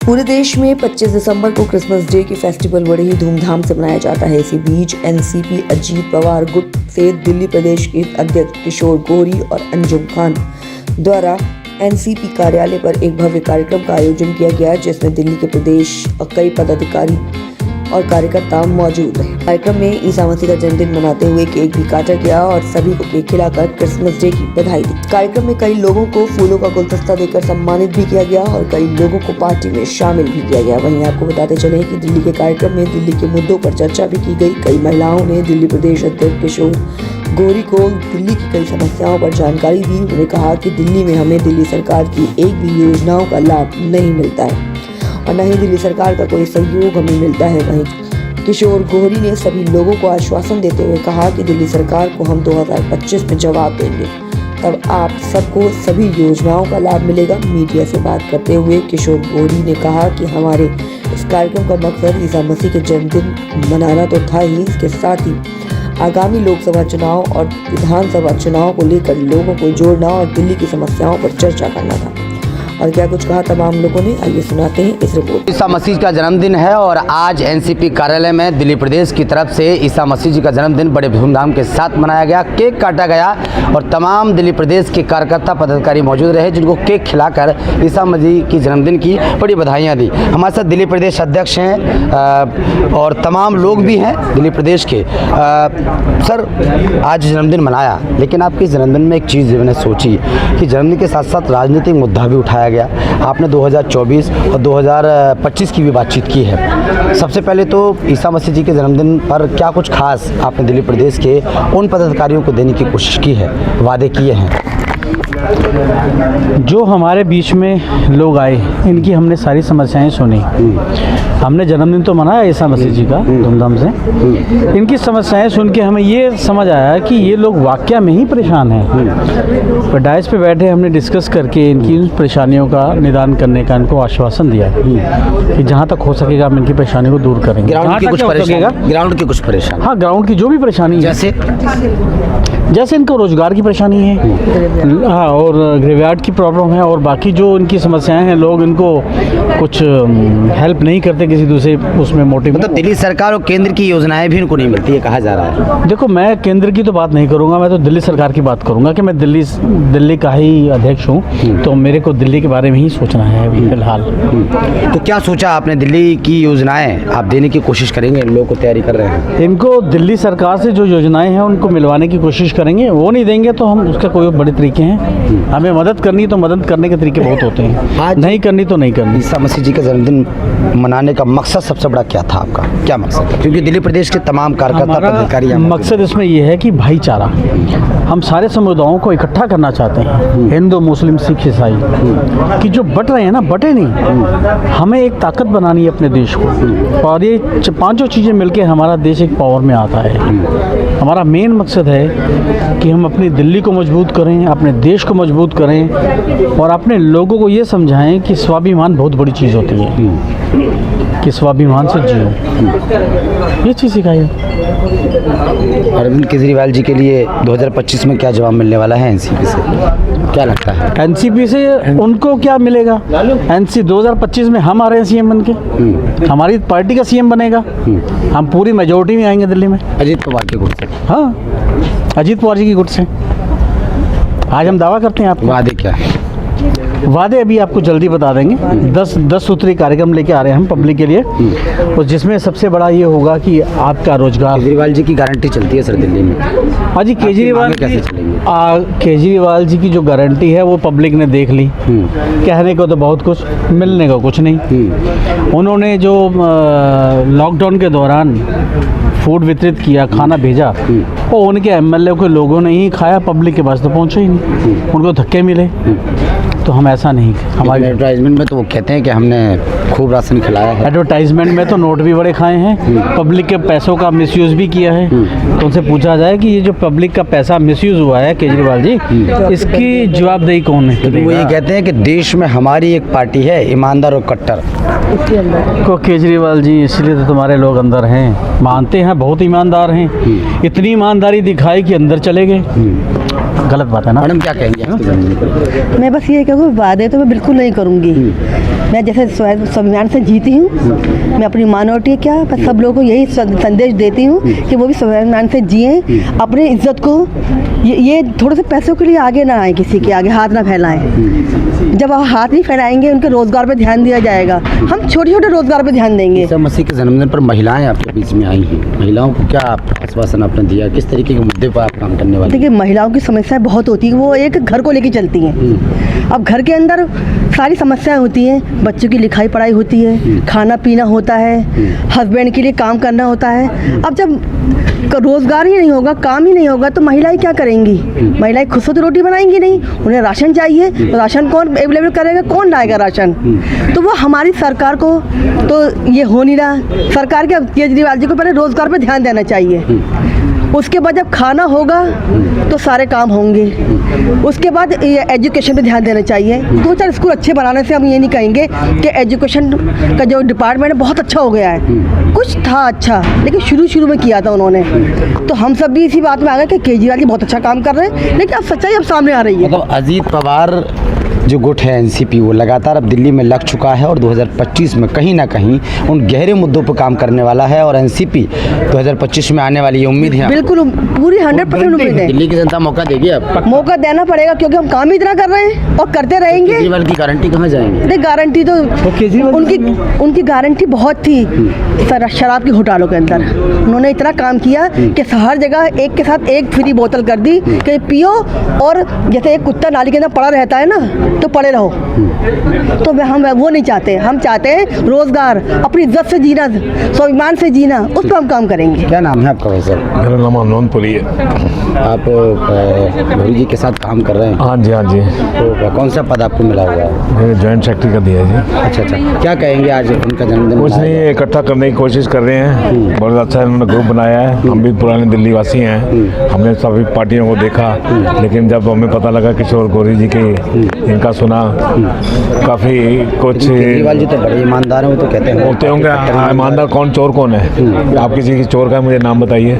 पूरे देश में 25 दिसंबर को क्रिसमस डे की फेस्टिवल बड़े ही धूमधाम से मनाया जाता है। इसी बीच एनसीपी अजीत पवार गुट से दिल्ली प्रदेश के अध्यक्ष किशोर गौरी और अंजुम खान द्वारा एनसीपी कार्यालय पर एक भव्य कार्यक्रम का आयोजन किया गया, जिसमें दिल्ली के प्रदेश और कई पदाधिकारी और कार्यकर्ता मौजूद रहे। कार्यक्रम में ईसा मसीह का जन्मदिन मनाते हुए केक भी काटा गया और सभी को केक खिलाकर क्रिसमस डे की बधाई दी। कार्यक्रम में कई लोगों को फूलों का गुलदस्ता देकर सम्मानित भी किया गया और कई लोगों को पार्टी में शामिल भी किया गया। वहीं आपको बताते चले कि दिल्ली के कार्यक्रम में दिल्ली के मुद्दों पर चर्चा भी की गई। कई महिलाओं ने दिल्ली प्रदेश अध्यक्ष किशोर गौरी को दिल्ली की कई समस्याओं पर जानकारी दी। उन्होंने कहा कि दिल्ली में हमें दिल्ली सरकार की एक भी योजनाओं का लाभ नहीं मिलता है और न ही दिल्ली सरकार का कोई सहयोग हमें मिलता है। वहीं किशोर गौरी ने सभी लोगों को आश्वासन देते हुए कहा कि दिल्ली सरकार को हम 2025 में जवाब देंगे, तब आप सबको सभी योजनाओं का लाभ मिलेगा। मीडिया से बात करते हुए किशोर गौरी ने कहा कि हमारे इस कार्यक्रम का मकसद ईसा मसीह के जन्मदिन मनाना तो था ही, इसके साथ ही आगामी लोकसभा चुनाव और विधानसभा चुनाव को लेकर लोगों को जोड़ना और दिल्ली की समस्याओं पर चर्चा करना था। और क्या कुछ कहा तमाम लोगों ने, आइए सुनाते हैं इस रिपोर्ट। ईसा मसीह का जन्मदिन है और आज एनसीपी कार्यालय में दिल्ली प्रदेश की तरफ से ईसा मसीह जी का जन्मदिन बड़े धूमधाम के साथ मनाया गया। केक काटा गया और तमाम दिल्ली प्रदेश के कार्यकर्ता पदाधिकारी मौजूद रहे, जिनको केक खिलाकर ईसा मसीह की जन्मदिन की बड़ी बधाइयाँ दी। हमारे साथ दिल्ली प्रदेश अध्यक्ष हैं और तमाम लोग भी हैं दिल्ली प्रदेश के। सर, आज जन्मदिन मनाया, लेकिन आपके जन्मदिन में एक चीज़ मैंने सोची कि जन्मदिन के साथ साथ राजनीतिक मुद्दा भी उठाया गया। आपने 2024 और 2025 की भी बातचीत की है। सबसे पहले तो ईसा मसीह जी के जन्मदिन पर क्या कुछ खास आपने दिल्ली प्रदेश के उन पदाधिकारियों को देने की कोशिश की है, वादे किए हैं? जो हमारे बीच में लोग आए, इनकी हमने सारी समस्याएं सुनी। हमने जन्मदिन तो मनाया ईसा मसीह जी का धूमधाम से। इनकी समस्याएं सुन के हमें ये समझ आया कि ये लोग वाकया में ही परेशान हैं। पर डाइस पे बैठे हमने डिस्कस करके इनकी परेशानियों का निदान करने का इनको आश्वासन दिया कि जहाँ तक हो सकेगा हम इनकी परेशानी को दूर करेंगे। ग्राउंड की कुछ परेशानी? हाँ, ग्राउंड की जो भी परेशानी जैसे इनको रोजगार की परेशानी है, हाँ, और ग्रेवयार्ड की प्रॉब्लम है, और बाकी जो इनकी समस्याएं हैं, लोग इनको कुछ हेल्प नहीं करते किसी दूसरे उसमें मोटिव। मतलब दिल्ली सरकार और केंद्र की योजनाएं भी इनको नहीं मिलती है, कहा जा रहा है। देखो, मैं केंद्र की तो बात नहीं करूंगा, मैं तो दिल्ली सरकार की बात करूंगा कि मैं दिल्ली का ही अध्यक्ष हूं, तो मेरे को दिल्ली के बारे में ही सोचना है फिलहाल। तो क्या सोचा आपने? दिल्ली की योजनाएं आप देने की कोशिश करेंगे? इन लोगों को तैयारी कर रहे हैं, इनको दिल्ली सरकार से जो योजनाएं हैं उनको मिलवाने की कोशिश करेंगे। वो नहीं देंगे तो हम उसका कोई बड़े तरीके हैं। हमें मदद करनी तो मदद करने के तरीके बहुत होते हैं, नहीं करनी तो नहीं करनी। ईसा मसीह जी का जन्मदिन मनाने का मकसद सबसे बड़ा क्या था आपका? क्या मकसद था? क्योंकि दिल्ली प्रदेश के तमाम कार्यकर्ता पदाधिकारी, मकसद इसमें यह है कि भाईचारा, हम सारे समुदायों को इकट्ठा करना चाहते हैं। हिंदू, मुस्लिम, सिख, ईसाई कि जो बट रहे हैं ना, बटे नहीं। हमें एक ताकत बनानी है अपने देश को, और ये पांचों चीज़ें मिलकर हमारा देश एक पावर में आता है। हमारा मेन मकसद है कि हम अपनी दिल्ली को मजबूत करें, अपने देश को मजबूत करें और अपने लोगों को ये समझाएं कि स्वाभिमान बहुत बड़ी चीज़ होती है, कि स्वाभिमान से जियो। ये चीज़ सिखाई है। अरविंद केजरीवाल जी के लिए 2025 में क्या जवाब मिलने वाला है एनसीपी से, क्या लगता है? एनसीपी से उनको क्या मिलेगा? एनसी 2025 में हम आ रहे हैं सीएम बन के, हमारी पार्टी का सीएम बनेगा, हम पूरी मेजोरिटी में आएंगे दिल्ली में, अजीत पवार के गुट से। हाँ, अजीत पवार जी की गुट से आज हम दावा करते हैं। आप वादे क्या है? वादे अभी आपको जल्दी बता देंगे। 10 सूत्री कार्यक्रम लेके आ रहे हैं हम पब्लिक के लिए, और जिसमें सबसे बड़ा ये होगा कि आपका रोजगार। केजरीवाल जी की गारंटी चलती है सर दिल्ली में? हाँ जी, केजरीवाल जी की जो गारंटी है वो पब्लिक ने देख ली। कहने को तो बहुत कुछ, मिलने को कुछ नहीं। उन्होंने जो लॉकडाउन के दौरान फूड वितरित किया, खाना भेजा, वो उनके एमएलए के लोगों ने ही खाया, पब्लिक के पास तो पहुंचे ही नहीं, उनको धक्के मिले। तो हम ऐसा नहीं, हमारे एडवर्टाइजमेंट में तो वो कहते हैं कि हमने खूब राशन खिलाया है। एडवर्टाइजमेंट में तो नोट भी बड़े खाए हैं, पब्लिक के पैसों का मिसयूज़ भी किया है। तो उनसे पूछा जाए कि ये जो पब्लिक का पैसा मिसयूज़ हुआ है केजरीवाल जी, इसकी जवाबदेही कौन है? वो ये कहते हैं कि देश में हमारी एक पार्टी है ईमानदार और कट्टर। को केजरीवाल जी, इसलिए तो तुम्हारे लोग अंदर हैं, मानते हैं बहुत ईमानदार हैं। इतनी ईमानदारी दिखाई कि अंदर चले गए। गलत बात है ना। मैडम क्या कहेंगे आज के जन्मदिन पर? मैं बस ये कहूँ, वादे तो मैं बिल्कुल नहीं करूँगी। मैं जैसे संविधान से जीती हूँ, मैं अपनी माइनॉरिटी क्या मैं सब लोगों को यही संदेश देती हूँ कि वो भी संविधान से जिए, अपनी इज्जत को ये थोड़े से पैसों के लिए आगे ना आए, किसी के आगे हाथ ना फैलाएं। जब हाथ नहीं फैलाएंगे उनके रोज़गार पे ध्यान दिया जाएगा, हम छोटे छोटे रोज़गार पे ध्यान देंगे। ईसा मसीह के जन्मदिन पर महिलाएं आपके बीच में आई हैं, महिलाओं को क्या आश्वासन आपने दिया, किस तरीके के मुद्दे पर आप काम करने वाले? देखिए, महिलाओं की समस्याएं बहुत होती हैं, वो एक घर को लेके चलती हैं। अब घर के अंदर सारी समस्याएं होती हैं, बच्चों की लिखाई पढ़ाई होती है, खाना पीना होता है, हस्बैंड के लिए काम करना होता है। अब जब रोज़गार ही नहीं होगा, काम ही नहीं होगा, तो महिलाएं क्या करेंगी? महिलाएं खुद से तो रोटी बनाएंगी नहीं, उन्हें राशन चाहिए, तो राशन कौन अवेलेबल करेगा, कौन लाएगा राशन? तो वो हमारी सरकार को तो ये हो नहीं रहा। सरकार के केजरीवाल जी को पहले रोज़गार पे ध्यान देना चाहिए, उसके बाद जब खाना होगा तो सारे काम होंगे, उसके बाद ये एजुकेशन पे ध्यान देना चाहिए। 2-4 स्कूल अच्छे बनाने से हम ये नहीं कहेंगे कि एजुकेशन का जो डिपार्टमेंट है बहुत अच्छा हो गया है, कुछ था अच्छा, लेकिन शुरू में किया था उन्होंने। तो हम सब भी इसी बात में आ गए कि केजरीवाल जी बहुत अच्छा काम कर रहे हैं, लेकिन अब सच्चाई अब सामने आ रही है। मतलब अजीत पवार जो गुट है एनसीपी, वो लगातार अब दिल्ली में लग चुका है और 2025 में कहीं ना कहीं उन गहरे मुद्दों पर काम करने वाला है और एनसीपी 2025 में आने वाली ये उम्मीद है। बिल्कुल पूरी 100% उम्मीद है। दिल्ली की जनता मौका देगी, अब मौका देना पड़ेगा, क्योंकि हम काम ही इतना कर रहे हैं और करते रहेंगे। केजरीवाल की गारंटी कहाँ जाएंगे? नहीं, गारंटी तो उनकी गारंटी बहुत थी शराब के घोटालों के अंदर। उन्होंने इतना काम किया कि हर जगह एक के साथ एक फ्री बोतल कर दी कि पियो, और जैसे एक कुत्ता नाली के अंदर पड़ा रहता है ना, तो पड़े रहो। तो हम वो नहीं चाहते, हम चाहते हैं रोज़गार, अपनी इज्जत से जीना, स्वाभिमान से जीना, उस पर हम काम करेंगे। क्या नाम है आपका वैसे? मेरा नाम अनोनपुरी है। आप मोदी जी के साथ काम कर रहे हैं? हाँ जी, हाँ जी। तो कौन सा पद आपको मिला हुआ है? मैंने जॉइंट सेक्रेटरी का दिया है जी। अच्छा, क्या कहेंगे आज उनका जन्मदिन? कुछ नहीं, इकट्ठा करने की कोशिश कर रहे हैं। बहुत अच्छा इन्होंने ग्रुप बनाया है। हम भी पुराने दिल्ली वासी हैं, हमने सभी पार्टियों को देखा, लेकिन जब हमें पता लगा किशोर गौरी जी की इनका सुना, काफ़ी कुछ। केजरीवाल जी तो बड़े ईमानदार हैं, वो तो कहते हैं होते होंगे। ईमानदार कौन, चोर कौन है? आप किसी की चोर का मुझे नाम बताइए।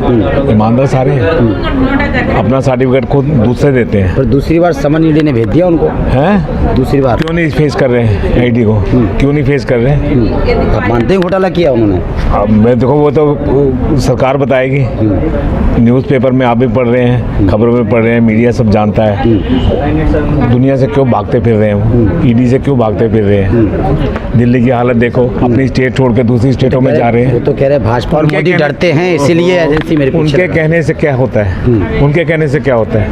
ईमानदार सारे हैं, अपना सर्टिफिकेट खुद दूसरे देते हैं। पर दूसरी बार समन ईडी ने भेज दिया उनको, हैं? दूसरी बार क्यों नहीं फेस कर रहे हैं आईडी को? क्यों नहीं फेस कर रहे हैं? आप मानते हैं घोटाला किया उन्होंने? अब मैं देखो, वो तो सरकार बताएगी। न्यूज़पेपर में आप भी पढ़ रहे हैं, खबरों में पढ़ रहे हैं, मीडिया सब जानता है। दुनिया से क्यों भागते फिर रहे हैं, ईडी से क्यों भागते फिर रहे हैं? दिल्ली की हालत देखो, अपनी स्टेट छोड़ के दूसरी स्टेटों में जा रहे हैं। वो तो कह रहे हैं भाजपा और मोदी डरते हैं, इसीलिए एजेंसी मेरे पीछे। उनके कहने से क्या होता है? उनके कहने से क्या होता है?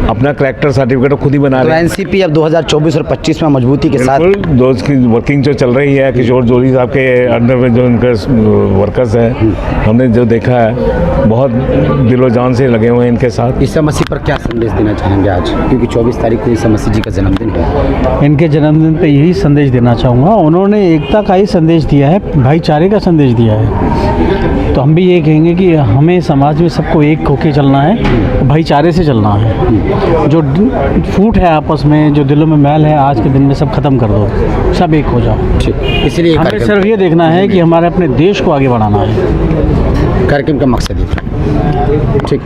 अपना करैक्टर सर्टिफिकेट खुद ही बना तो रहे हैं। एनसीपी अब 2024 और 25 में मजबूती के साथ दोस्त की वर्किंग जो चल रही है, किशोर जोशी साहब के अंडर में जो उनके वर्कर्स हैं, हमने जो देखा है, बहुत दिलो जान से लगे हुए हैं इनके साथ। ईसा मसीह पर क्या संदेश देना चाहेंगे आज, क्योंकि 24 तारीख को ईसा मसीह जी का जन्मदिन है? इनके जन्मदिन पे यही संदेश देना चाहूँगा। उन्होंने एकता का ही संदेश दिया है, भाईचारे का संदेश दिया है। तो हम भी ये कहेंगे कि हमें समाज में सबको एक होके चलना है, भाईचारे से चलना है। जो फूट है आपस में, जो दिलों में मैल है, आज के दिन में सब खत्म कर दो, सब एक हो जाओ। इसलिए हमें सिर्फ ये देखना है कि हमारे अपने देश को आगे बढ़ाना है। कार्यक्रम का मकसद ये। ठीक,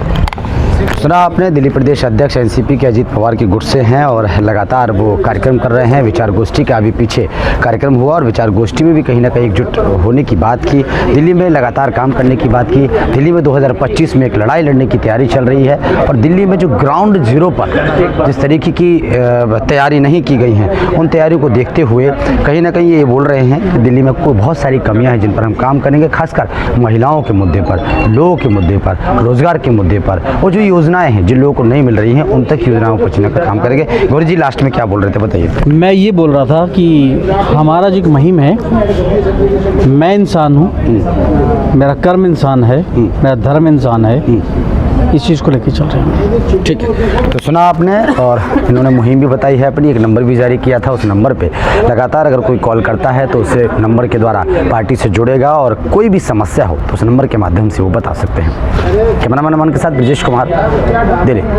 सुना आपने, दिल्ली प्रदेश अध्यक्ष एनसीपी के अजीत पवार के गुट से हैं और लगातार वो कार्यक्रम कर रहे हैं। विचार गोष्ठी का अभी पीछे कार्यक्रम हुआ और विचार गोष्ठी में भी कहीं ना कहीं एकजुट होने की बात की, दिल्ली में लगातार काम करने की बात की। दिल्ली में 2025 में एक लड़ाई लड़ने की तैयारी चल रही है और दिल्ली में जो ग्राउंड जीरो पर जिस तरीके की तैयारी नहीं की गई हैं, उन तैयारियों को देखते हुए कहीं ना कहीं ये बोल रहे हैं कि दिल्ली में कोई बहुत सारी कमियाँ हैं जिन पर हम काम करेंगे, खासकर महिलाओं के मुद्दे पर, लोगों के मुद्दे पर, रोजगार के मुद्दे पर, और जो योजनाएं हैं जिन लोगों को नहीं मिल रही हैं उन तक योजनाओं को पहुंचने का काम करेंगे। गौरी जी लास्ट में क्या बोल रहे थे, बताइए। मैं ये बोल रहा था कि हमारा जो एक मुहिम है, मैं इंसान हूँ, मेरा कर्म इंसान है, मेरा धर्म इंसान है, इस चीज़ को लेकर चल रहे हैं। ठीक है, तो सुना आपने, और इन्होंने मुहिम भी बताई है अपनी, एक नंबर भी जारी किया था। उस नंबर पे लगातार अगर कोई कॉल करता है तो उसे नंबर के द्वारा पार्टी से जुड़ेगा और कोई भी समस्या हो तो उस नंबर के माध्यम से वो बता सकते हैं। कैमरामैन अमन के साथ ब्रजेश कुमार, दिल्ली।